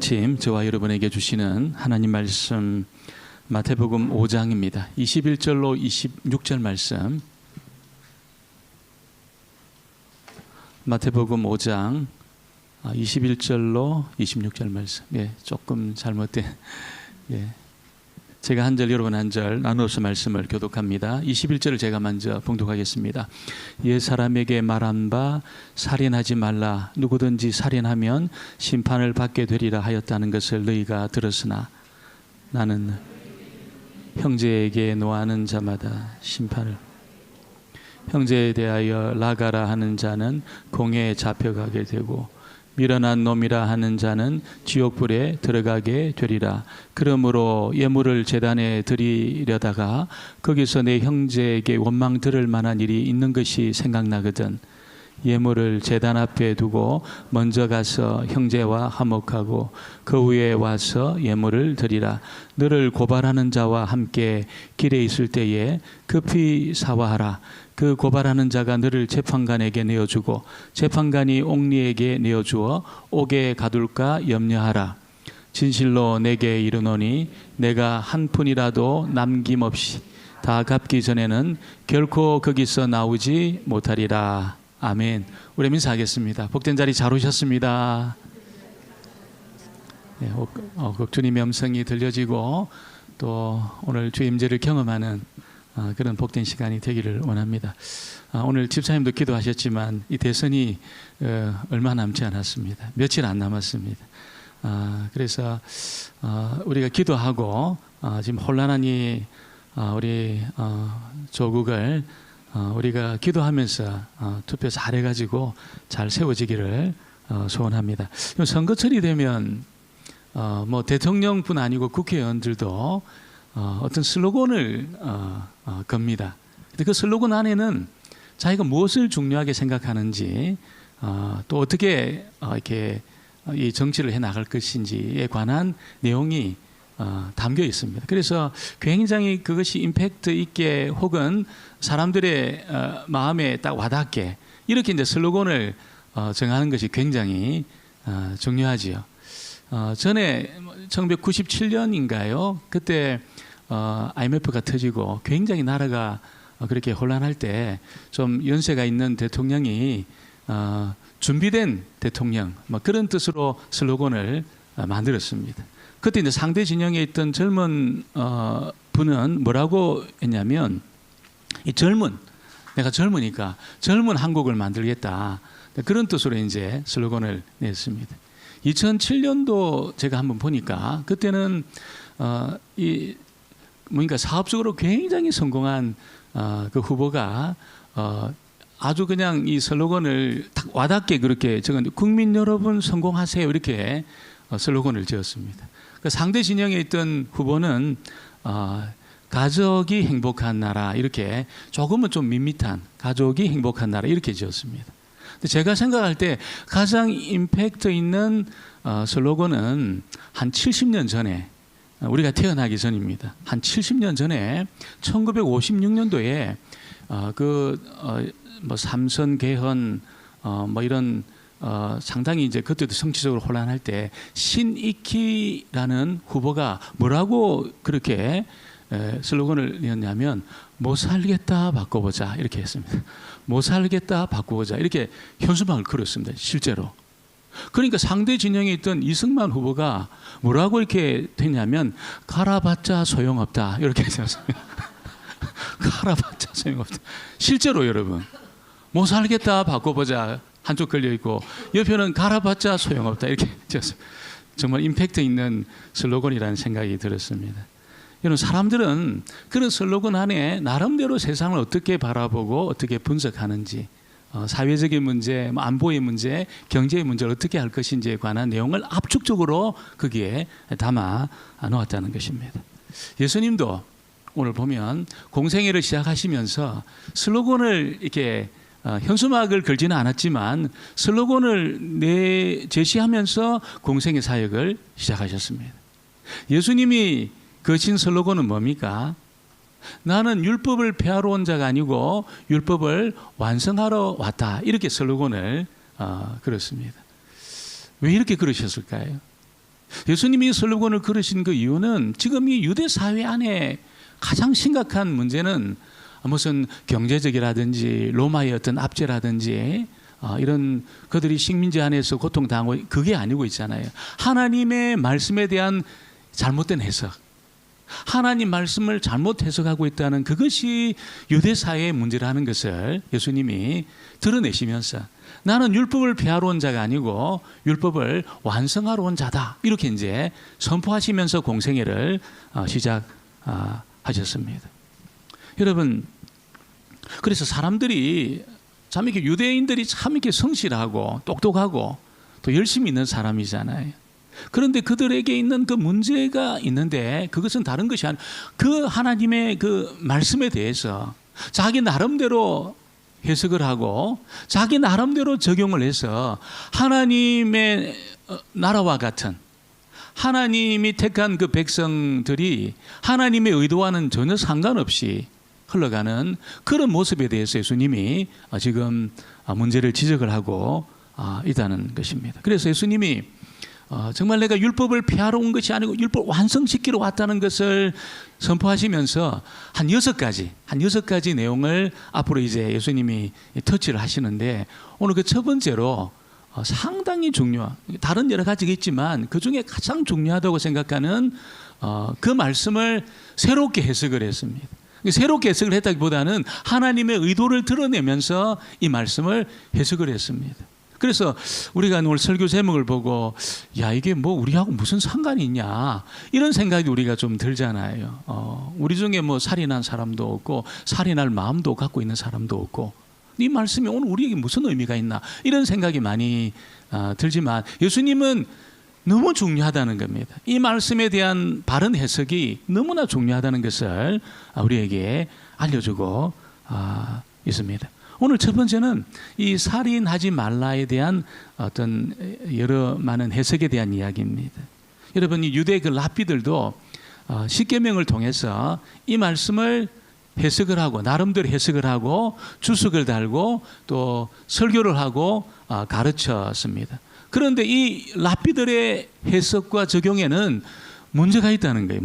아침 저와 여러분에게 주시는 하나님 말씀 마태복음 5장입니다. 21절로 26절 말씀. 마태복음 5장 21절로 26절 말씀. 조금 잘못된. 제가 한 절 여러분 한 절 나누어서 말씀을 교독합니다. 21절을 제가 먼저 봉독하겠습니다. 옛 사람에게 말한 바 살인하지 말라. 누구든지 살인하면 심판을 받게 되리라 하였다는 것을 너희가 들었으나 나는 형제에게 노하는 자마다 심판을 형제에 대하여 나가라 하는 자는 공회에 잡혀가게 되고 미련한 놈이라 하는 자는 지옥불에 들어가게 되리라. 그러므로 예물을 제단에 드리려다가 거기서 내 형제에게 원망 들을 만한 일이 있는 것이 생각나거든 예물을 제단 앞에 두고 먼저 가서 형제와 화목하고 그 후에 와서 예물을 드리라. 너를 고발하는 자와 함께 길에 있을 때에 급히 사과하라. 그 고발하는 자가 너를 재판관에게 내어주고 재판관이 옥리에게 내어주어 옥에 가둘까 염려하라. 진실로 내게 이르노니 내가 한 푼이라도 남김없이 다 갚기 전에는 결코 거기서 나오지 못하리라. 아멘. 우리 민사하겠습니다. 복된 자리 잘 오셨습니다. 주님의 음성이 들려지고 또 오늘 주의 임재를 경험하는 그런 복된 시간이 되기를 원합니다. 오늘 집사님도 기도하셨지만 이 대선이 얼마 남지 않았습니다. 며칠 안 남았습니다. 그래서 우리가 기도하고 지금 혼란한 이 우리 조국을 우리가 기도하면서 투표 잘해가지고 잘 세워지기를 소원합니다. 선거철이 되면 뭐 대통령뿐 아니고 국회의원들도 어떤 슬로건을 겁니다. 근데 그 슬로건 안에는 자기가 무엇을 중요하게 생각하는지 또 어떻게 이렇게 이 정치를 해 나갈 것인지에 관한 내용이 담겨 있습니다. 그래서 굉장히 그것이 임팩트 있게 혹은 사람들의 마음에 딱 와닿게 이렇게 이제 슬로건을 정하는 것이 굉장히 중요하지요. 전에 1997년인가요? 그때 IMF가 터지고 굉장히 나라가 그렇게 혼란할 때 좀 연세가 있는 대통령이 준비된 대통령 뭐 그런 뜻으로 슬로건을 만들었습니다. 그때 이제 상대 진영에 있던 젊은 분은 뭐라고 했냐면 내가 젊으니까 젊은 한국을 만들겠다 그런 뜻으로 이제 슬로건을 냈습니다. 2007년도 제가 한번 보니까 그때는 뭔가 사업적으로 굉장히 성공한 그 후보가 아주 그냥 이 슬로건을 딱 와닿게 그렇게 적은 국민 여러분 성공하세요 이렇게 슬로건을 지었습니다. 그 상대 진영에 있던 후보는 가족이 행복한 나라 이렇게 조금은 좀 밋밋한 가족이 행복한 나라 이렇게 지었습니다. 근데 제가 생각할 때 가장 임팩트 있는 슬로건은 한 70년 전에 우리가 태어나기 전입니다. 한 70년 전에 1956년도에 뭐 삼선 개헌 뭐 이런 상당히 이제 그때도 정치적으로 혼란할 때 신익희라는 후보가 뭐라고 그렇게 슬로건을 냈냐면 못 살겠다 바꿔보자 이렇게 했습니다. 못 살겠다 바꿔보자 이렇게 현수막을 걸었습니다. 실제로. 그러니까 상대 진영에 있던 이승만 후보가 뭐라고 이렇게 됐냐면 갈아봤자 소용없다 이렇게 했습니다. 갈아봤자 소용없다. 실제로 여러분 못 살겠다 바꿔보자 한쪽 걸려있고 옆에는 갈아봤자 소용없다 이렇게 지었습니다. 정말 임팩트 있는 슬로건이라는 생각이 들었습니다. 여러분 사람들은 그런 슬로건 안에 나름대로 세상을 어떻게 바라보고 어떻게 분석하는지 사회적인 문제, 안보의 문제, 경제의 문제를 어떻게 할 것인지에 관한 내용을 압축적으로 거기에 담아 놓았다는 것입니다. 예수님도 오늘 보면 공생애를 시작하시면서 슬로건을 이렇게 현수막을 걸지는 않았지만 슬로건을 제시하면서 공생애 사역을 시작하셨습니다. 예수님이 거친 슬로건은 뭡니까? 나는 율법을 폐하러 온 자가 아니고 율법을 완성하러 왔다. 이렇게 슬로건을 걸었습니다. 왜 이렇게 그러셨을까요? 예수님이 슬로건을 걸으신 그 이유는 지금 이 유대 사회 안에 가장 심각한 문제는 무슨 경제적이라든지 로마의 어떤 압제라든지 이런 그들이 식민지 안에서 고통당하고 그게 아니고 있잖아요. 하나님의 말씀에 대한 잘못된 해석, 하나님 말씀을 잘못 해석하고 있다는 그것이 유대 사회의 문제라는 것을 예수님이 드러내시면서 나는 율법을 폐하러 온 자가 아니고 율법을 완성하러 온 자다, 이렇게 이제 선포하시면서 공생애를 시작하셨습니다. 여러분, 그래서 사람들이 참 이렇게 유대인들이 참 이렇게 성실하고 똑똑하고 또 열심히 있는 사람이잖아요. 그런데 그들에게 있는 그 문제가 있는데 그것은 다른 것이 아니라 그 하나님의 그 말씀에 대해서 자기 나름대로 해석을 하고 자기 나름대로 적용을 해서 하나님의 나라와 같은, 하나님이 택한 그 백성들이 하나님의 의도와는 전혀 상관없이 흘러가는 그런 모습에 대해서 예수님이 지금 문제를 지적을 하고 있다는 것입니다. 그래서 예수님이 정말 내가 율법을 폐하러 온 것이 아니고 율법 완성시키러 왔다는 것을 선포하시면서 한 여섯 가지 내용을 앞으로 이제 예수님이 터치를 하시는데, 오늘 그 첫 번째로 상당히 다른 여러 가지가 있지만 그 중에 가장 중요하다고 생각하는 그 말씀을 새롭게 해석을 했습니다. 새롭게 해석을 했다기보다는 하나님의 의도를 드러내면서 이 말씀을 해석을 했습니다. 그래서 우리가 오늘 설교 제목을 보고 야, 이게 뭐 우리하고 무슨 상관이 있냐, 이런 생각이 우리가 좀 들잖아요. 우리 중에 뭐 살인한 사람도 없고 살인할 마음도 갖고 있는 사람도 없고, 이 말씀이 오늘 우리에게 무슨 의미가 있나, 이런 생각이 많이 들지만 예수님은 너무 중요하다는 겁니다. 이 말씀에 대한 바른 해석이 너무나 중요하다는 것을 우리에게 알려주고 있습니다. 오늘 첫 번째는 이 살인하지 말라에 대한 어떤 여러 많은 해석에 대한 이야기입니다. 여러분, 이 유대 그 랍비들도 십계명을 통해서 이 말씀을 해석을 하고 나름대로 해석을 하고 주석을 달고 또 설교를 하고 가르쳤습니다. 그런데 이 랍비들의 해석과 적용에는 문제가 있다는 거예요.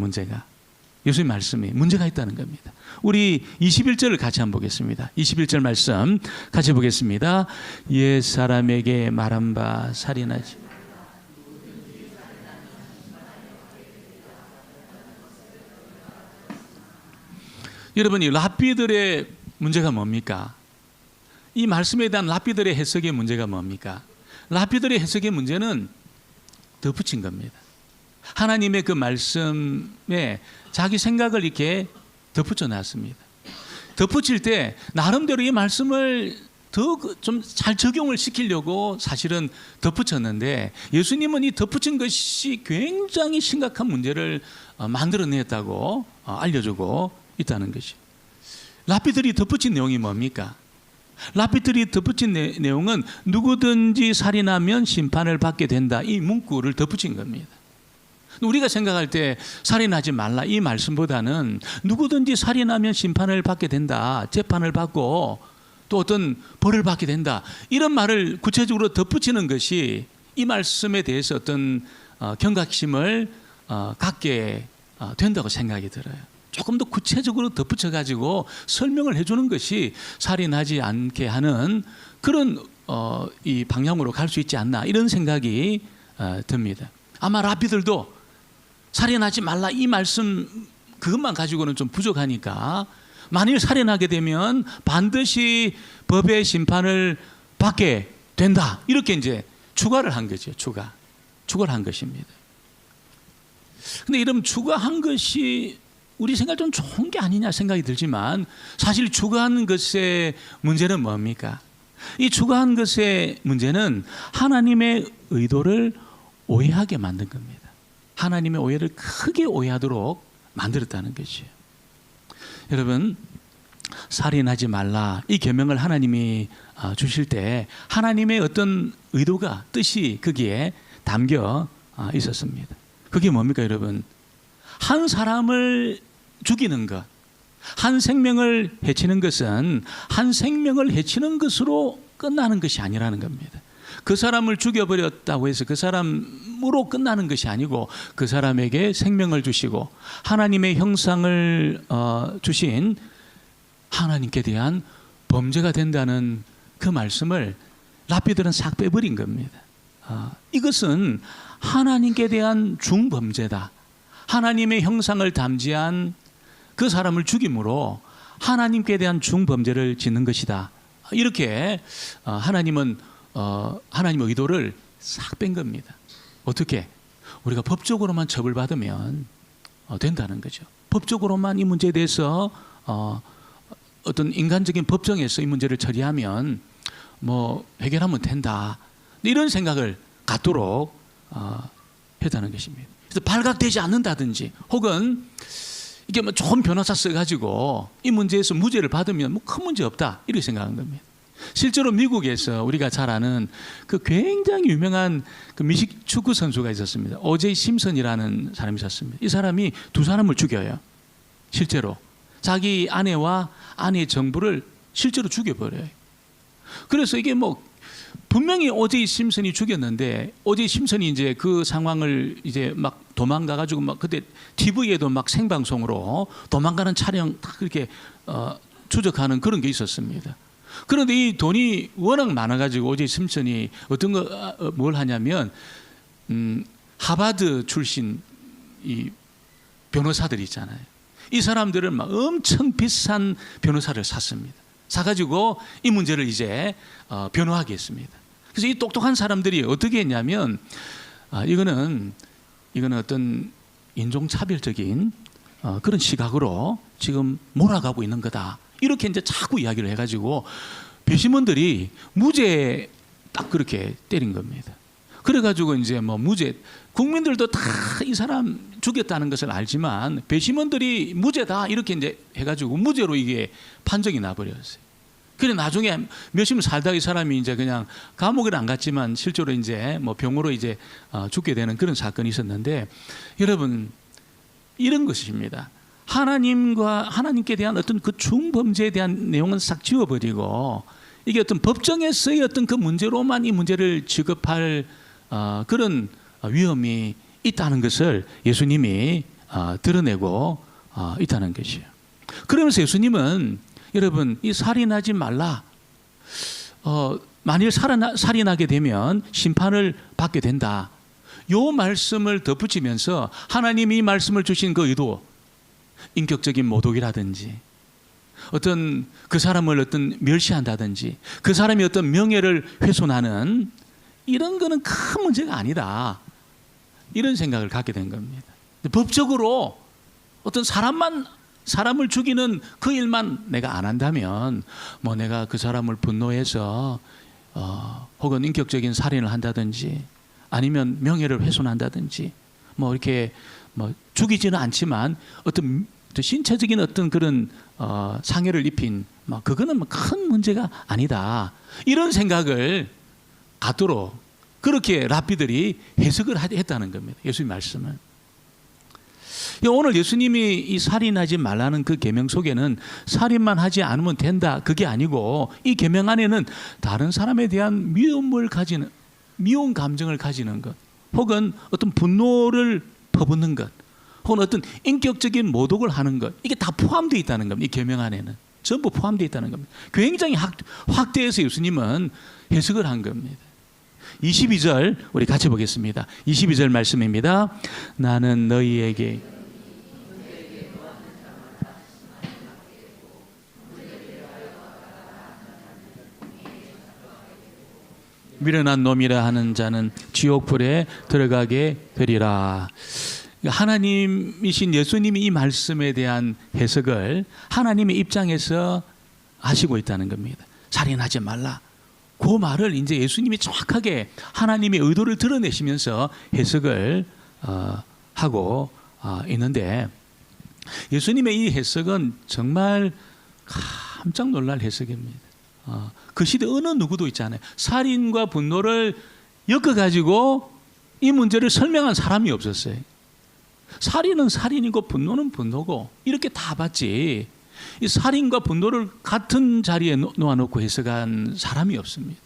예수님 말씀이 문제가 있다는 겁니다. 우리 21절을 같이 한번 보겠습니다. 21절 말씀 같이 보겠습니다. 옛 사람에게 말한 바 살인하지. 여러분, 이 랍비들의 문제가 뭡니까? 이 말씀에 대한 랍비들의 해석의 문제가 뭡니까? 랍비들의 해석의 문제는 덧붙인 겁니다. 하나님의 그 말씀에 자기 생각을 이렇게 덧붙여 놨습니다. 덧붙일 때 나름대로 이 말씀을 더 좀 잘 적용을 시키려고 사실은 덧붙였는데, 예수님은 이 덧붙인 것이 굉장히 심각한 문제를 만들어냈다고 알려주고 있다는 것이. 랍비들이 덧붙인 내용이 뭡니까? 랍비들이 덧붙인 내용은 누구든지 살인하면 심판을 받게 된다, 이 문구를 덧붙인 겁니다. 우리가 생각할 때 살인하지 말라 이 말씀보다는 누구든지 살인하면 심판을 받게 된다, 재판을 받고 또 어떤 벌을 받게 된다, 이런 말을 구체적으로 덧붙이는 것이 이 말씀에 대해서 어떤 경각심을 갖게 된다고 생각이 들어요. 조금 더 구체적으로 덧붙여가지고 설명을 해주는 것이 살인하지 않게 하는 그런 이 방향으로 갈 수 있지 않나, 이런 생각이 듭니다. 아마 랍비들도 살인하지 말라 이 말씀 그것만 가지고는 좀 부족하니까 만일 살인하게 되면 반드시 법의 심판을 받게 된다, 이렇게 이제 추가를 한 거죠. 추가를 한 것입니다. 근데 이런 추가한 것이 우리 생각 좀 좋은 게 아니냐 생각이 들지만, 사실 추가한 것의 문제는 뭡니까? 이 추가한 것의 문제는 하나님의 의도를 오해하게 만든 겁니다. 하나님의 오해를 크게 오해하도록 만들었다는 것이에요. 여러분, 살인하지 말라 이 계명을 하나님이 주실 때 하나님의 어떤 의도가, 뜻이 거기에 담겨 있었습니다. 그게 뭡니까 여러분? 한 사람을 죽이는 것, 한 생명을 해치는 것은 한 생명을 해치는 것으로 끝나는 것이 아니라는 겁니다. 그 사람을 죽여버렸다고 해서 그 사람으로 끝나는 것이 아니고 그 사람에게 생명을 주시고 하나님의 형상을 주신 하나님께 대한 범죄가 된다는 그 말씀을 랍비들은 싹 빼버린 겁니다. 이것은 하나님께 대한 중범죄다. 하나님의 형상을 담지한 그 사람을 죽임으로 하나님께 대한 중범죄를 짓는 것이다. 이렇게 하나님은 하나님의 의도를 싹 뺀 겁니다. 어떻게? 우리가 법적으로만 처벌받으면 된다는 거죠. 법적으로만 이 문제에 대해서 어떤 인간적인 법정에서 이 문제를 처리하면 뭐 해결하면 된다. 이런 생각을 갖도록 했다는 것입니다. 그래서 발각되지 않는다든지 혹은 이게 뭐 좋은 변호사 써가지고 이 문제에서 무죄를 받으면 뭐 큰 문제 없다 이렇게 생각하는 겁니다. 실제로 미국에서 우리가 잘 아는 그 굉장히 유명한 그 미식 축구 선수가 있었습니다. 오제이 심슨이라는 사람이 있었습니다. 이 사람이 두 사람을 죽여요. 실제로 자기 아내와 아내의 정부를 실제로 죽여버려요. 그래서 이게 뭐 분명히 오제이 심슨이 죽였는데 오제이 심슨이 이제 그 상황을 이제 막 도망가가지고 막 그때 TV에도 막 생방송으로 도망가는 촬영 다 그렇게 추적하는 그런 게 있었습니다. 그런데 이 돈이 워낙 많아가지고 오제이 심슨이 어떤 뭘 하냐면 하버드 출신 이 변호사들 있잖아요. 이 사람들은 막 엄청 비싼 변호사를 샀습니다. 사가지고 이 문제를 이제 변호하게 했습니다. 그래서 이 똑똑한 사람들이 어떻게 했냐면 이거는 어떤 인종차별적인 그런 시각으로 지금 몰아가고 있는 거다. 이렇게 이제 자꾸 이야기를 해가지고 배심원들이 무죄 딱 그렇게 때린 겁니다. 그래가지고 이제 뭐 무죄, 국민들도 다 이 사람 죽였다는 것을 알지만 배심원들이 무죄다 이렇게 이제 해가지고 무죄로 이게 판정이 나버렸어요. 그래 나중에 몇십 년 살다가 이 사람이 이제 그냥 감옥에 안 갔지만 실제로 이제 뭐 병으로 이제 죽게 되는 그런 사건이 있었는데 여러분 이런 것입니다. 하나님께 대한 어떤 그 중범죄에 대한 내용은 싹 지워버리고 이게 어떤 법정에서의 어떤 그 문제로만 이 문제를 취급할 그런 위험이 있다는 것을 예수님이 드러내고 있다는 것이에요. 그러면서 예수님은 여러분 이 살인하지 말라. 만일 살인하게 되면 심판을 받게 된다. 요 말씀을 덧붙이면서 하나님이 이 말씀을 주신 그 의도, 인격적인 모독이라든지 어떤 그 사람을 어떤 멸시한다든지 그 사람이 어떤 명예를 훼손하는 이런 거는 큰 문제가 아니다. 이런 생각을 갖게 된 겁니다. 법적으로 어떤 사람을 죽이는 그 일만 내가 안 한다면 뭐 내가 그 사람을 분노해서 혹은 인격적인 살인을 한다든지 아니면 명예를 훼손한다든지 뭐 이렇게 뭐 죽이지는 않지만 어떤 신체적인 어떤 그런 상해를 입힌 그거는 뭐 큰 문제가 아니다. 이런 생각을 갖도록 그렇게 랍비들이 해석을 했다는 겁니다. 예수님 말씀을. 오늘 예수님이 이 살인하지 말라는 그 계명 속에는 살인만 하지 않으면 된다 그게 아니고 이 계명 안에는 다른 사람에 대한 미운 감정을 가지는 것 혹은 어떤 분노를 퍼붓는 것 혹은 어떤 인격적인 모독을 하는 것 이게 다 포함되어 있다는 겁니다. 이 계명 안에는 전부 포함되어 있다는 겁니다. 굉장히 확대해서 예수님은 해석을 한 겁니다. 22절 우리 같이 보겠습니다. 22절 말씀입니다. 나는 너희에게 미련한 놈이라 하는 자는 지옥불에 들어가게 되리라. 하나님이신 예수님이 이 말씀에 대한 해석을 하나님의 입장에서 하시고 있다는 겁니다. 살인하지 말라. 그 말을 이제 예수님이 정확하게 하나님의 의도를 드러내시면서 해석을 하고 있는데 예수님의 이 해석은 정말 깜짝 놀랄 해석입니다. 그 시대 어느 누구도 있잖아요. 살인과 분노를 엮어가지고 이 문제를 설명한 사람이 없었어요. 살인은 살인이고 분노는 분노고 이렇게 다 봤지 이 살인과 분노를 같은 자리에 놓아놓고 해석한 사람이 없습니다.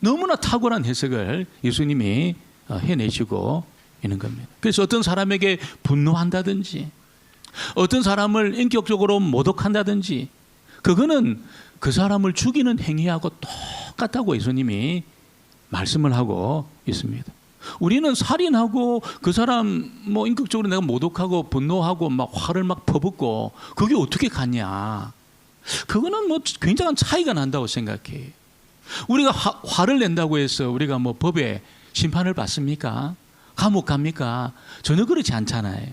너무나 탁월한 해석을 예수님이 해내시고 있는 겁니다. 그래서 어떤 사람에게 분노한다든지 어떤 사람을 인격적으로 모독한다든지 그거는 그 사람을 죽이는 행위하고 똑같다고 예수님이 말씀을 하고 있습니다. 우리는 살인하고 그 사람 뭐 인격적으로 내가 모독하고 분노하고 막 화를 막 퍼붓고 그게 어떻게 같냐? 그거는 뭐 굉장한 차이가 난다고 생각해요. 우리가 화를 낸다고 해서 우리가 뭐 법에 심판을 받습니까? 감옥 갑니까? 전혀 그렇지 않잖아요.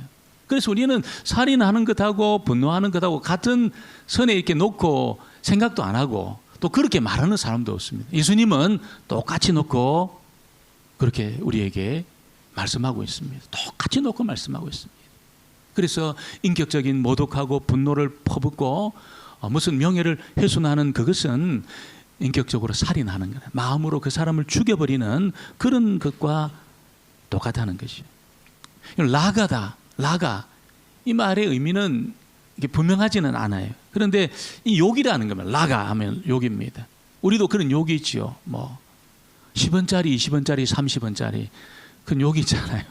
그래서 우리는 살인하는 것하고 분노하는 것하고 같은 선에 이렇게 놓고 생각도 안 하고 또 그렇게 말하는 사람도 없습니다. 예수님은 똑같이 놓고 그렇게 우리에게 말씀하고 있습니다. 똑같이 놓고 말씀하고 있습니다. 그래서 인격적인 모독하고 분노를 퍼붓고 무슨 명예를 훼손하는 그것은 인격적으로 살인하는 거예요. 마음으로 그 사람을 죽여버리는 그런 것과 똑같다는 것이죠. 라가다, 라가 이 말의 의미는 이게 분명하지는 않아요. 그런데 이 욕이라는 겁니다. 라가 하면 욕입니다. 우리도 그런 욕이 있지요. 뭐 10원짜리, 20원짜리, 30원짜리 그런 욕이 있잖아요.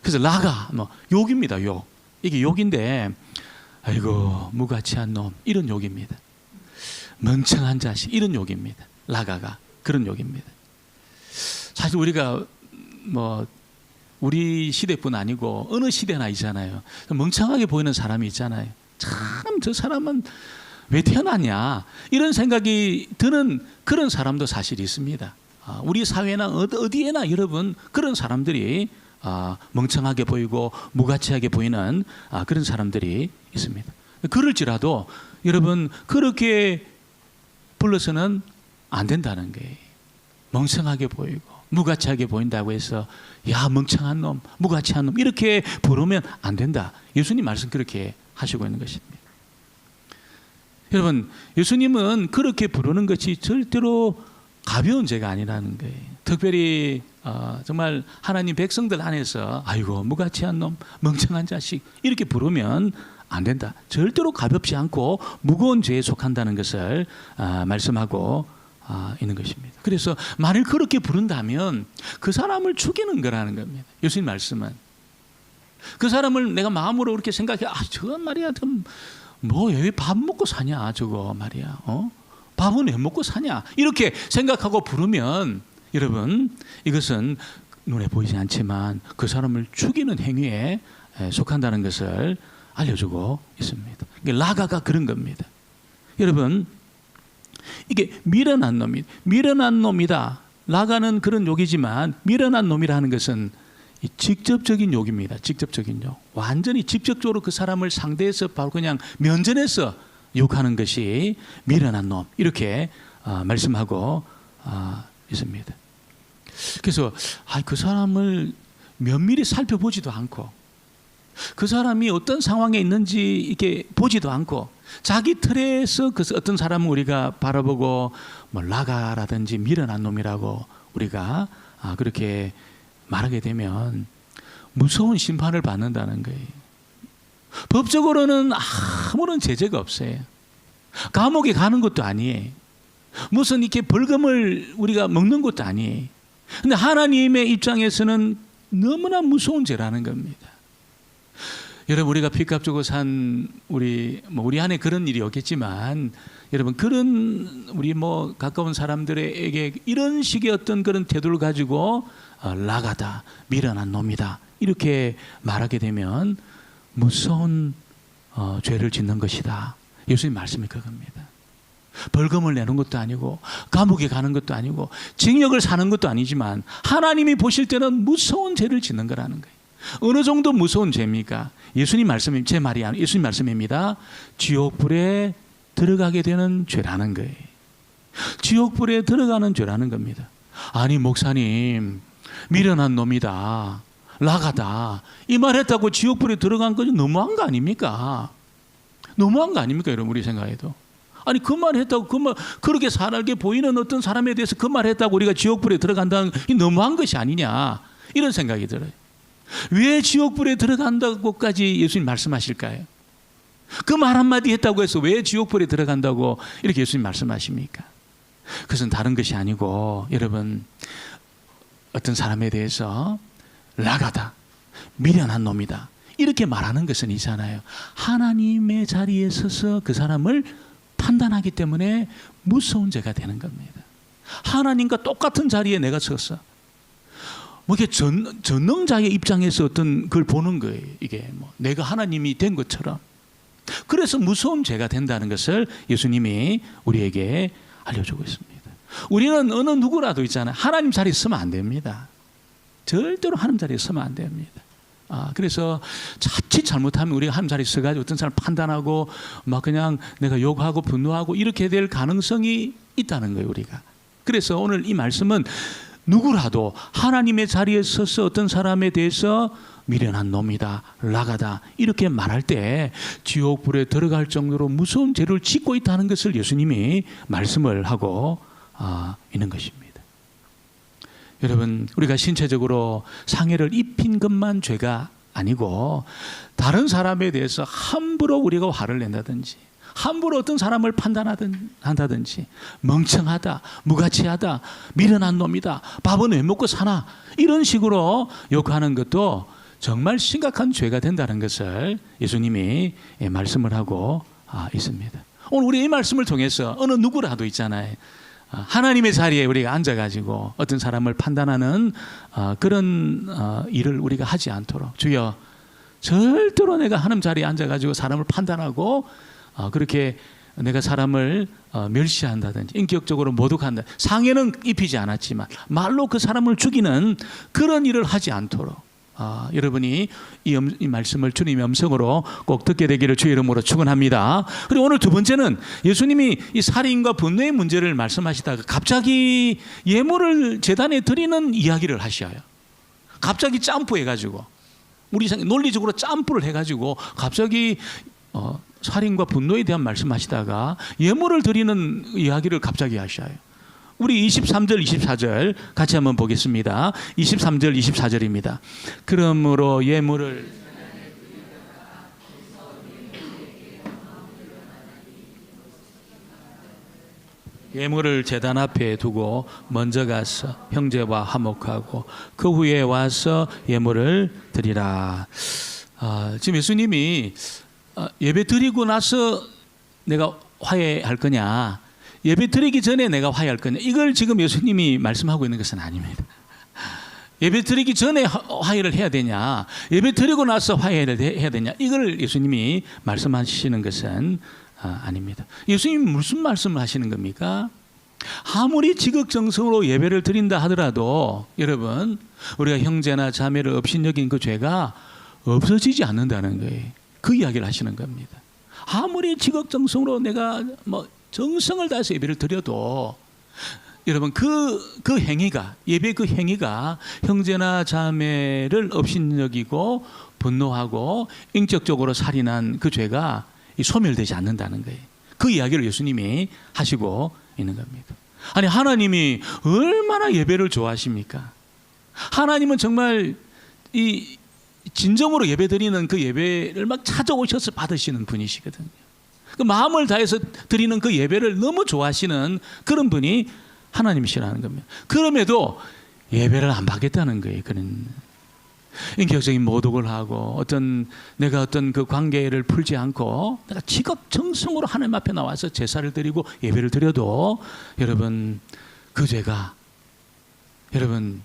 그래서 라가 뭐 욕입니다. 욕. 이게 욕인데 아이고 무가치한 놈 이런 욕입니다. 멍청한 자식 이런 욕입니다. 라가가 그런 욕입니다. 사실 우리가 뭐 우리 시대뿐 아니고 어느 시대나 있잖아요. 멍청하게 보이는 사람이 있잖아요. 참 저 사람은 왜 태어났냐 이런 생각이 드는 그런 사람도 사실 있습니다. 우리 사회나 어디에나 여러분 그런 사람들이 멍청하게 보이고 무가치하게 보이는 그런 사람들이 있습니다. 그럴지라도 여러분 그렇게 불러서는 안 된다는 거예요. 멍청하게 보이고 무가치하게 보인다고 해서 야 멍청한 놈 무가치한 놈 이렇게 부르면 안 된다. 예수님 말씀 그렇게 하시고 있는 것입니다. 여러분 예수님은 그렇게 부르는 것이 절대로 가벼운 죄가 아니라는 거예요. 특별히 정말 하나님 백성들 안에서 아이고 무가치한 놈 멍청한 자식 이렇게 부르면 안 된다. 절대로 가볍지 않고 무거운 죄에 속한다는 것을 말씀하고 있는 것입니다. 그래서 만일 그렇게 부른다면 그 사람을 죽이는 거라는 겁니다. 예수님 말씀은 그 사람을 내가 마음으로 그렇게 생각해 저건 말이야 좀 뭐 왜 밥 먹고 사냐 저거 말이야 밥은 왜 먹고 사냐 이렇게 생각하고 부르면 여러분 이것은 눈에 보이지 않지만 그 사람을 죽이는 행위에 속한다는 것을 알려주고 있습니다. 라가가 그런 겁니다. 여러분 이게 미련한 놈이다. 라가는 그런 욕이지만 미련한 놈이라는 것은 직접적인 욕입니다. 직접적인 욕. 완전히 직접적으로 그 사람을 상대해서 바로 그냥 면전에서 욕하는 것이 미련한 놈 이렇게 말씀하고 있습니다. 그래서 그 사람을 면밀히 살펴보지도 않고 그 사람이 어떤 상황에 있는지 이렇게 보지도 않고 자기 틀에서 그 어떤 사람은 우리가 바라보고 뭐 라가라든지 미련한 놈이라고 우리가 그렇게 말하게 되면 무서운 심판을 받는다는 거예요. 법적으로는 아무런 제재가 없어요. 감옥에 가는 것도 아니에요. 무슨 이렇게 벌금을 우리가 먹는 것도 아니에요. 근데 하나님의 입장에서는 너무나 무서운 죄라는 겁니다. 여러분 우리가 피값 주고 산 우리 안에 그런 일이 없겠지만 여러분 그런 우리 가까운 사람들에게 이런 식의 어떤 그런 태도를 가지고 라가다 미련한 놈이다 이렇게 말하게 되면 무서운 죄를 짓는 것이다. 예수님 말씀이 그겁니다. 벌금을 내는 것도 아니고 감옥에 가는 것도 아니고 징역을 사는 것도 아니지만 하나님이 보실 때는 무서운 죄를 짓는 거라는 거예요. 어느 정도 무서운 죄입니까? 예수님 말씀이 제 말이 아니고 예수님 말씀입니다. 지옥불에 들어가게 되는 죄라는 거예요. 지옥불에 들어가는 죄라는 겁니다. 아니 목사님 미련한 놈이다 라가다 이 말했다고 지옥불에 들어간 것이 너무한 거 아닙니까? 너무한 거 아닙니까 여러분 우리 생각에도 아니 그 말 했다고 그렇게 살게 보이는 어떤 사람에 대해서 그 말 했다고 우리가 지옥불에 들어간다는 게 너무한 것이 아니냐 이런 생각이 들어요. 왜 지옥불에 들어간다고까지 예수님 말씀하실까요? 그 말 한마디 했다고 해서 왜 지옥불에 들어간다고 이렇게 예수님 말씀하십니까? 그것은 다른 것이 아니고 여러분, 어떤 사람에 대해서 라가다, 미련한 놈이다, 이렇게 말하는 것은 있잖아요. 하나님의 자리에 서서 그 사람을 판단하기 때문에 무서운 죄가 되는 겁니다. 하나님과 똑같은 자리에 내가 섰어. 뭐 이게 전능자의 입장에서 어떤 걸 보는 거예요. 이게 뭐 내가 하나님이 된 것처럼. 그래서 무서운 죄가 된다는 것을 예수님이 우리에게 알려주고 있습니다. 우리는 어느 누구라도 있잖아요. 하나님 자리에 서면 안 됩니다. 절대로 하나님 자리에 서면 안 됩니다. 그래서 자칫 잘못하면 우리가 하나님 자리에 서가지고 어떤 사람을 판단하고 막 그냥 내가 욕하고 분노하고 이렇게 될 가능성이 있다는 거예요, 우리가. 그래서 오늘 이 말씀은 누구라도 하나님의 자리에 서서 어떤 사람에 대해서 미련한 놈이다, 라가다, 이렇게 말할 때 지옥불에 들어갈 정도로 무서운 죄를 짓고 있다는 것을 예수님이 말씀을 하고 있는 것입니다. 여러분, 우리가 신체적으로 상해를 입힌 것만 죄가 아니고 다른 사람에 대해서 함부로 우리가 화를 낸다든지 함부로 어떤 사람을 판단한다든지 멍청하다, 무가치하다, 미련한 놈이다, 밥은 왜 먹고 사나, 이런 식으로 욕하는 것도 정말 심각한 죄가 된다는 것을 예수님이 말씀을 하고 있습니다. 오늘 우리 이 말씀을 통해서 어느 누구라도 있잖아요. 하나님의 자리에 우리가 앉아가지고 어떤 사람을 판단하는 그런 일을 우리가 하지 않도록, 주여 절대로 내가 하나님 자리에 앉아가지고 사람을 판단하고 그렇게 내가 사람을 멸시한다든지 인격적으로 모독한다, 상해는 입히지 않았지만 말로 그 사람을 죽이는 그런 일을 하지 않도록 여러분이 이 말씀을 주님의 음성으로 꼭 듣게 되기를 주의 이름으로 축원합니다. 그리고 오늘 두 번째는 예수님이 이 살인과 분노의 문제를 말씀하시다가 갑자기 예물을 제단에 드리는 이야기를 하셔요. 갑자기 점프해가지고, 우리 논리적으로 점프를 해가지고 갑자기 살인과 분노에 대한 말씀하시다가 예물을 드리는 이야기를 갑자기 하셔요. 우리 23절 24절 같이 한번 보겠습니다. 23절 24절입니다. 그러므로 예물을 제단 앞에 두고 먼저 가서 형제와 화목하고 그 후에 와서 예물을 드리라. 지금 예수님이 예배 드리고 나서 내가 화해할 거냐, 예배 드리기 전에 내가 화해할 거냐, 이걸 지금 예수님이 말씀하고 있는 것은 아닙니다. 예배 드리기 전에 화해를 해야 되냐, 예배 드리고 나서 화해를 해야 되냐, 이걸 예수님이 말씀하시는 것은 아닙니다. 예수님이 무슨 말씀을 하시는 겁니까? 아무리 지극정성으로 예배를 드린다 하더라도 여러분, 우리가 형제나 자매를 업신여긴 그 죄가 없어지지 않는다는 거예요. 그 이야기를 하시는 겁니다. 아무리 지극정성으로 내가 정성을 다해서 예배를 드려도 여러분 그 행위가, 예배 그 행위가 형제나 자매를 업신여기고 분노하고 인격적으로 살인한 그 죄가 소멸되지 않는다는 거예요. 그 이야기를 예수님이 하시고 있는 겁니다. 아니, 하나님이 얼마나 예배를 좋아하십니까? 하나님은 정말 이 진정으로 예배드리는 그 예배를 막 찾아오셔서 받으시는 분이시거든요. 그 마음을 다해서 드리는 그 예배를 너무 좋아하시는 그런 분이 하나님이시라는 겁니다. 그럼에도 예배를 안 받겠다는 거예요. 그런 인격적인 모독을 하고 내가 어떤 그 관계를 풀지 않고 내가 지극정성으로 하나님 앞에 나와서 제사를 드리고 예배를 드려도 여러분 그 죄가 여러분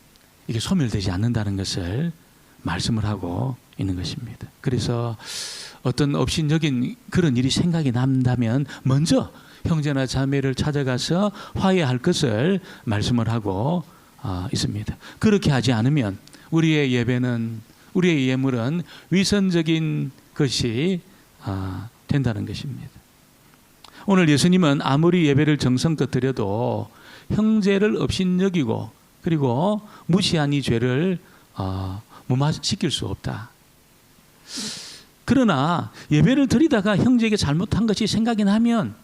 이게 소멸되지 않는다는 것을 말씀을 하고 있는 것입니다. 그래서 어떤 업신여긴 그런 일이 생각이 난다면 먼저 형제나 자매를 찾아가서 화해할 것을 말씀을 하고 있습니다. 그렇게 하지 않으면 우리의 예배는, 우리의 예물은 위선적인 것이 된다는 것입니다. 오늘 예수님은 아무리 예배를 정성껏 드려도 형제를 업신여기고 그리고 무시한 이 죄를 무마시킬 수 없다. 그러나 예배를 드리다가 형제에게 잘못한 것이 생각이 나면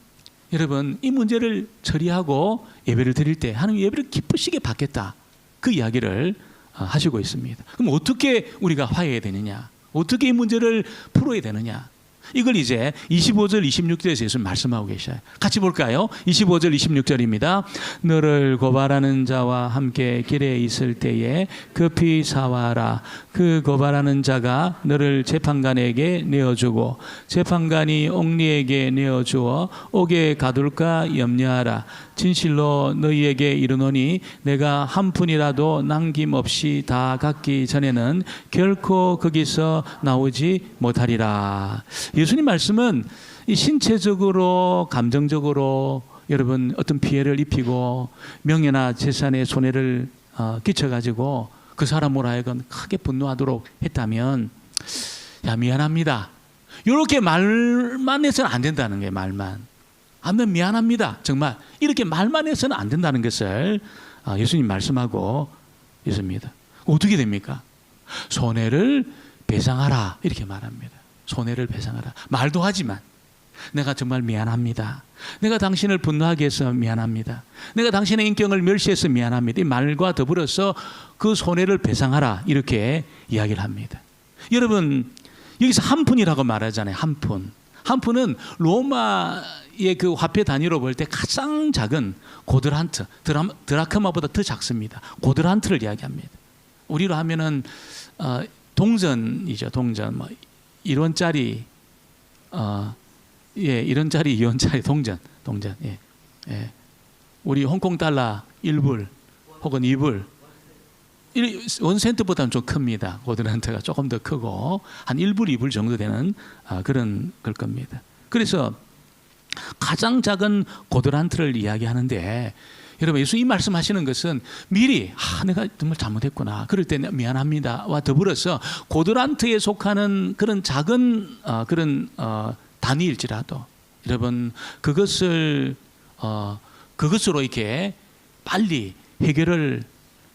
여러분 이 문제를 처리하고 예배를 드릴 때 하나님 예배를 기쁘시게 받겠다, 그 이야기를 하시고 있습니다. 그럼 어떻게 우리가 화해해야 되느냐, 어떻게 이 문제를 풀어야 되느냐, 이걸 이제 25절 26절에서 예수님 말씀하고 계셔요. 같이 볼까요? 25절 26절입니다. 너를 고발하는 자와 함께 길에 있을 때에 급히 사와라. 그 고발하는 자가 너를 재판관에게 내어주고 재판관이 옥리에게 내어주어 옥에 가둘까 염려하라. 진실로 너희에게 이르노니 내가 한 푼이라도 남김없이 다 갚기 전에는 결코 거기서 나오지 못하리라. 예수님 말씀은 이 신체적으로 감정적으로 여러분 어떤 피해를 입히고 명예나 재산에 손해를 끼쳐가지고 그 사람으로 하여금 크게 분노하도록 했다면 야 미안합니다 이렇게 말만 해서는 안 된다는 거예요. 말만 하면 미안합니다 정말 이렇게 말만 해서는 안 된다는 것을 예수님 말씀하고 있습니다. 어떻게 됩니까? 손해를 배상하라 이렇게 말합니다. 손해를 배상하라. 말도 하지만 내가 정말 미안합니다. 내가 당신을 분노하게 해서 미안합니다. 내가 당신의 인격을 멸시해서 미안합니다. 이 말과 더불어서 그 손해를 배상하라 이렇게 이야기를 합니다. 여러분 여기서 한 푼이라고 말하잖아요. 한 푼. 한 푼은 로마의 그 화폐 단위로 볼 때 가장 작은 고드란트, 드라크마보다 더 작습니다. 고드란트를 이야기합니다. 우리로 하면은 동전이죠. 동전 뭐 1원짜리 1원짜리 2원짜리 동전 예. 우리 홍콩 달러 1불 혹은 2불 1센트보다는 좀 큽니다. 고드란트가 조금 더 크고 한 1불 2불 정도 되는 그런 걸 겁니다. 그래서 가장 작은 고드란트를 이야기하는데 여러분 예수님 말씀하시는 것은 미리 내가 정말 잘못했구나 그럴 때 미안합니다와 더불어서 고드란트에 속하는 그런 작은 그런 단위일지라도 여러분 그것으로 이렇게 빨리 해결을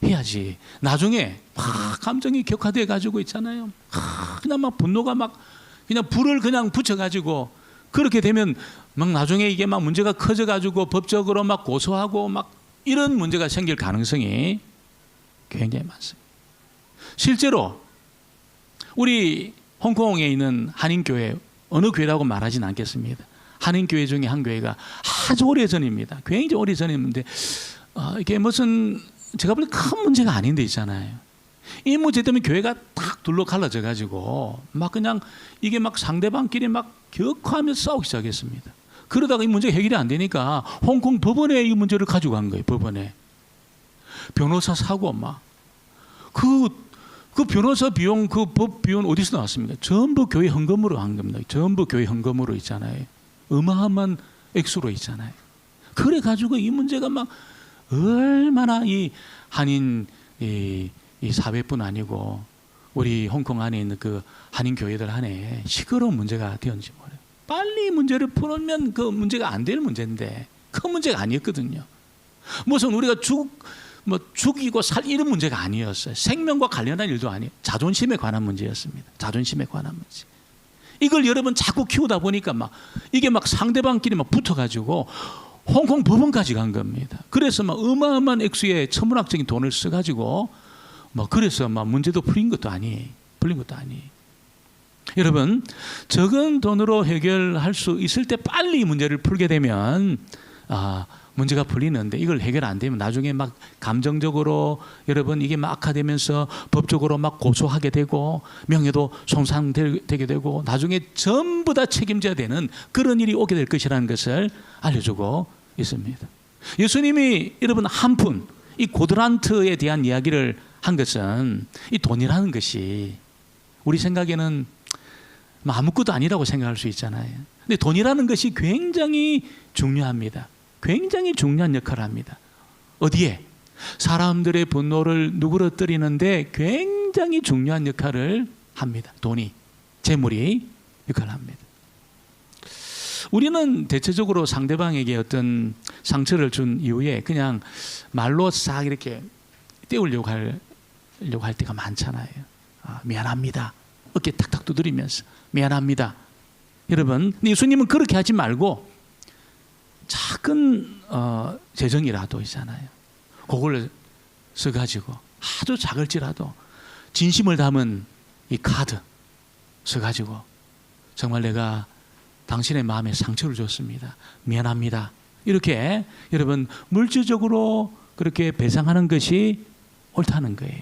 해야지. 나중에 막 감정이 격화돼 가지고 있잖아요. 그냥 막 분노가 막 그냥 불을 그냥 붙여 가지고 그렇게 되면 막 나중에 이게 막 문제가 커져 가지고 법적으로 막 고소하고 막 이런 문제가 생길 가능성이 굉장히 많습니다. 실제로 우리 홍콩에 있는 한인교회 어느 교회라고 말하진 않겠습니다. 한인교회 중에 한 교회가 아주 오래전입니다. 굉장히 오래전인데 이게 무슨 제가 볼 때 큰 문제가 아닌데 있잖아요. 이 문제 때문에 교회가 딱 둘러 갈라져 가지고 막 그냥 이게 막 상대방끼리 막 격화하면서 싸우기 시작했습니다. 그러다가 이 문제가 해결이 안 되니까 홍콩 법원에 이 문제를 가지고 간 거예요. 법원에 변호사 사고 막 그 변호사 비용 그 법 비용 어디서 나왔습니까? 전부 교회 헌금으로 한 겁니다. 전부 교회 헌금으로 있잖아요. 어마어마한 액수로 있잖아요. 그래 가지고 이 문제가 막 얼마나 이 한인 이 사회뿐 아니고 우리 홍콩 안에 있는 그 한인 교회들 안에 시끄러운 문제가 되었는지 모르요. 빨리 문제를 풀면 그 문제가 안 될 문제인데 큰 문제가 아니었거든요. 무슨 우리가 죽이고 살 이런 문제가 아니었어요. 생명과 관련한 일도 아니에요. 자존심에 관한 문제였습니다. 자존심에 관한 문제. 이걸 여러분 자꾸 키우다 보니까 막 이게 막 상대방끼리 막 붙어가지고 홍콩 법원까지 간 겁니다. 그래서 막 어마어마한 액수의 천문학적인 돈을 써가지고 뭐 그래서 막 문제도 풀린 것도 아니에요. 여러분 적은 돈으로 해결할 수 있을 때 빨리 이 문제를 풀게 되면 문제가 풀리는데 이걸 해결 안 되면 나중에 막 감정적으로 여러분 이게 막 악화되면서 법적으로 막 고소하게 되고 명예도 손상되게 되고 나중에 전부 다 책임져야 되는 그런 일이 오게 될 것이라는 것을 알려주고 있습니다. 예수님이 여러분 한 푼 이 고드란트에 대한 이야기를 한 것은 이 돈이라는 것이 우리 생각에는 아무것도 아니라고 생각할 수 있잖아요. 근데 돈이라는 것이 굉장히 중요합니다. 굉장히 중요한 역할을 합니다. 어디에? 사람들의 분노를 누그러뜨리는데 굉장히 중요한 역할을 합니다. 돈이, 재물이 역할을 합니다. 우리는 대체적으로 상대방에게 어떤 상처를 준 이후에 그냥 말로 싹 이렇게 떼우려고 할 때가 많잖아요. 미안합니다. 어깨 탁탁 두드리면서 미안합니다. 여러분, 예수님은 그렇게 하지 말고 작은 재정이라도 있잖아요. 그걸 써가지고 아주 작을지라도 진심을 담은 이 카드 써가지고 정말 내가 당신의 마음에 상처를 줬습니다. 미안합니다. 이렇게 여러분 물질적으로 그렇게 배상하는 것이 옳다는 거예요.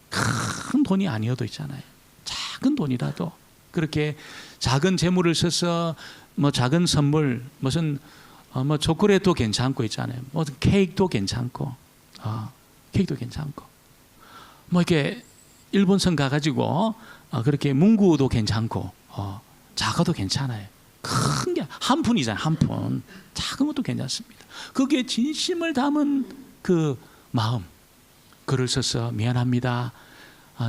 큰 돈이 아니어도 있잖아요. 작은 돈이라도 그렇게 작은 재물을 써서 뭐 작은 선물 무슨 뭐 초콜릿도 괜찮고 있잖아요. 뭐 케이크도 괜찮고 케이크도 괜찮고 뭐 이렇게 일본선 가가지고 그렇게 문구도 괜찮고 작아도 괜찮아요. 큰 게 한 푼이잖아요. 한 푼. 작은 것도 괜찮습니다. 그게 진심을 담은 그 마음, 글을 써서 미안합니다.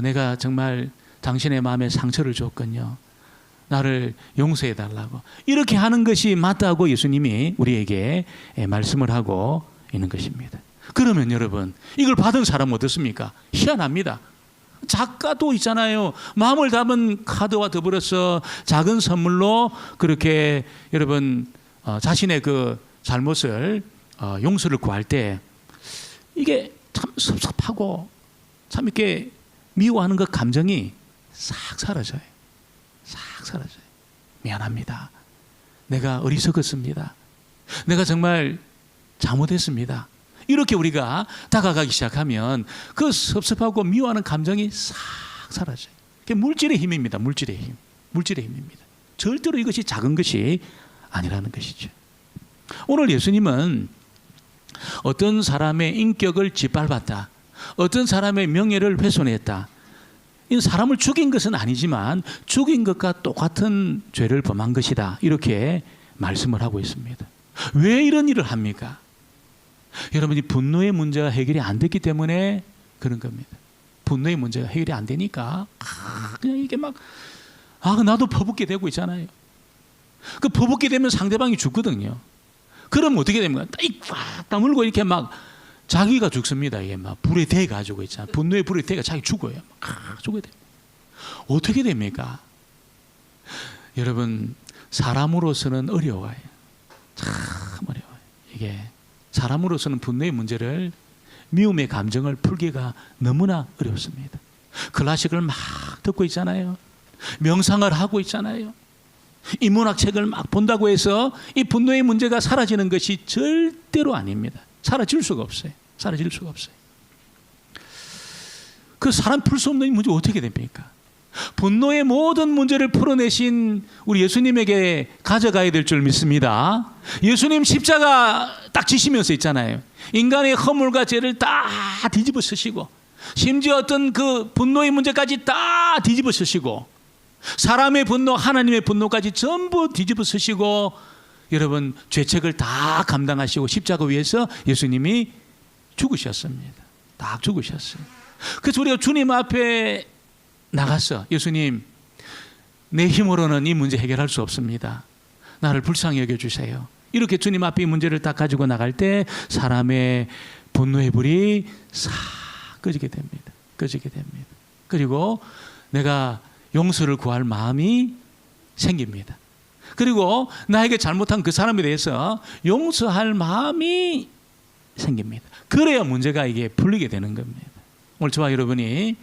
내가 정말 당신의 마음에 상처를 줬군요. 나를 용서해 달라고. 이렇게 하는 것이 맞다고 예수님이 우리에게 말씀을 하고 있는 것입니다. 그러면 여러분, 이걸 받은 사람은 어떻습니까? 희한합니다. 작가도 있잖아요. 마음을 담은 카드와 더불어서 작은 선물로 그렇게 여러분 자신의 그 잘못을 용서를 구할 때 이게 참 섭섭하고 참 이렇게 미워하는 그 감정이 싹 사라져요. 싹 사라져요. 미안합니다. 내가 어리석었습니다. 내가 정말 잘못했습니다. 이렇게 우리가 다가가기 시작하면 그 섭섭하고 미워하는 감정이 싹 사라져요. 그게 물질의 힘입니다. 물질의 힘. 물질의 힘입니다. 절대로 이것이 작은 것이 아니라는 것이죠. 오늘 예수님은 어떤 사람의 인격을 짓밟았다. 어떤 사람의 명예를 훼손했다. 이 사람을 죽인 것은 아니지만 죽인 것과 똑같은 죄를 범한 것이다. 이렇게 말씀을 하고 있습니다. 왜 이런 일을 합니까? 여러분이 분노의 문제가 해결이 안 됐기 때문에 그런 겁니다. 분노의 문제가 해결이 안 되니까 그냥 이게 막 나도 퍼붓게 되고 있잖아요. 그 퍼붓게 되면 상대방이 죽거든요. 그럼 어떻게 됩니까? 딱 다물고 이렇게 막 자기가 죽습니다. 이게 막 불에 대 가지고 있잖아요. 분노의 불에 대가 자기 죽어요. 죽어야 됩니다. 어떻게 됩니까? 여러분 사람으로서는 어려워요. 참 어려워요. 이게 사람으로서는 분노의 문제를 미움의 감정을 풀기가 너무나 어렵습니다. 클래식을 막 듣고 있잖아요. 명상을 하고 있잖아요. 인문학 책을 막 본다고 해서 이 분노의 문제가 사라지는 것이 절대로 아닙니다. 사라질 수가 없어요. 사라질 수가 없어요. 그 사람 풀 수 없는 문제 어떻게 됩니까? 분노의 모든 문제를 풀어내신 우리 예수님에게 가져가야 될 줄 믿습니다. 예수님 십자가 딱 지시면서 있잖아요. 인간의 허물과 죄를 다 뒤집어 쓰시고 심지어 어떤 그 분노의 문제까지 다 뒤집어 쓰시고 사람의 분노, 하나님의 분노까지 전부 뒤집어 쓰시고 여러분 죄책을 다 감당하시고 십자가 위에서 예수님이 죽으셨습니다. 딱 죽으셨어요. 그래서 우리가 주님 앞에 나갔어. 예수님, 내 힘으로는 이 문제 해결할 수 없습니다. 나를 불쌍히 여겨주세요. 이렇게 주님 앞에 이 문제를 딱 가지고 나갈 때 사람의 분노의 불이 싹 꺼지게 됩니다. 꺼지게 됩니다. 그리고 내가 용서를 구할 마음이 생깁니다. 그리고 나에게 잘못한 그 사람에 대해서 용서할 마음이 생깁니다. 그래야 문제가 이게 풀리게 되는 겁니다. 오늘 저와 여러분이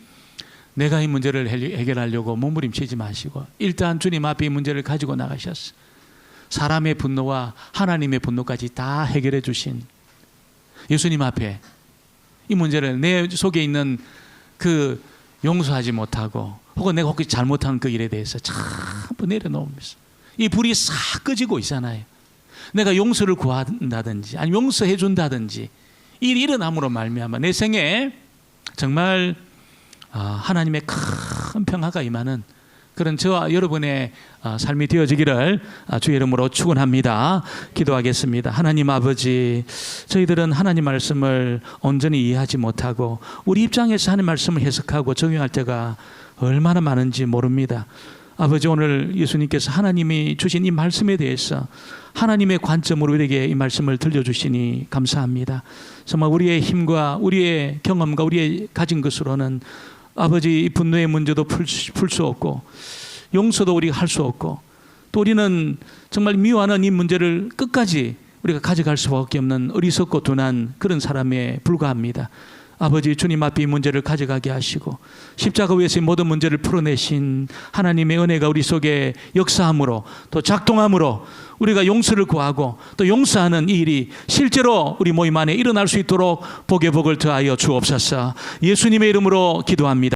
내가 이 문제를 해결하려고 몸부림치지 마시고 일단 주님 앞에 이 문제를 가지고 나가셨어. 사람의 분노와 하나님의 분노까지 다 해결해 주신 예수님 앞에 이 문제를 내 속에 있는 그 용서하지 못하고 혹은 내가 혹시 잘못한 그 일에 대해서 전부 내려놓으면서 이 불이 싹 꺼지고 있잖아요. 내가 용서를 구한다든지 아니면 용서해 준다든지 일이 일어남으로 말미암아 내 생에 정말 하나님의 큰 평화가 임하는 그런 저와 여러분의 삶이 되어지기를 주의 이름으로 축원합니다. 기도하겠습니다. 하나님 아버지, 저희들은 하나님 말씀을 온전히 이해하지 못하고 우리 입장에서 하나님 말씀을 해석하고 적용할 때가 얼마나 많은지 모릅니다. 아버지, 오늘 예수님께서 하나님이 주신 이 말씀에 대해서 하나님의 관점으로 우리에게 이 말씀을 들려주시니 감사합니다. 정말 우리의 힘과 우리의 경험과 우리의 가진 것으로는 아버지 이 분노의 문제도 풀 수 없고 용서도 우리가 할 수 없고 또 우리는 정말 미워하는 이 문제를 끝까지 우리가 가져갈 수밖에 없는 어리석고 둔한 그런 사람에 불과합니다. 아버지 주님 앞에 이 문제를 가져가게 하시고 십자가 위에서의 모든 문제를 풀어내신 하나님의 은혜가 우리 속에 역사함으로 또 작동함으로 우리가 용서를 구하고 또 용서하는 이 일이 실제로 우리 모임 안에 일어날 수 있도록 복의 복을 더하여 주옵소서. 예수님의 이름으로 기도합니다.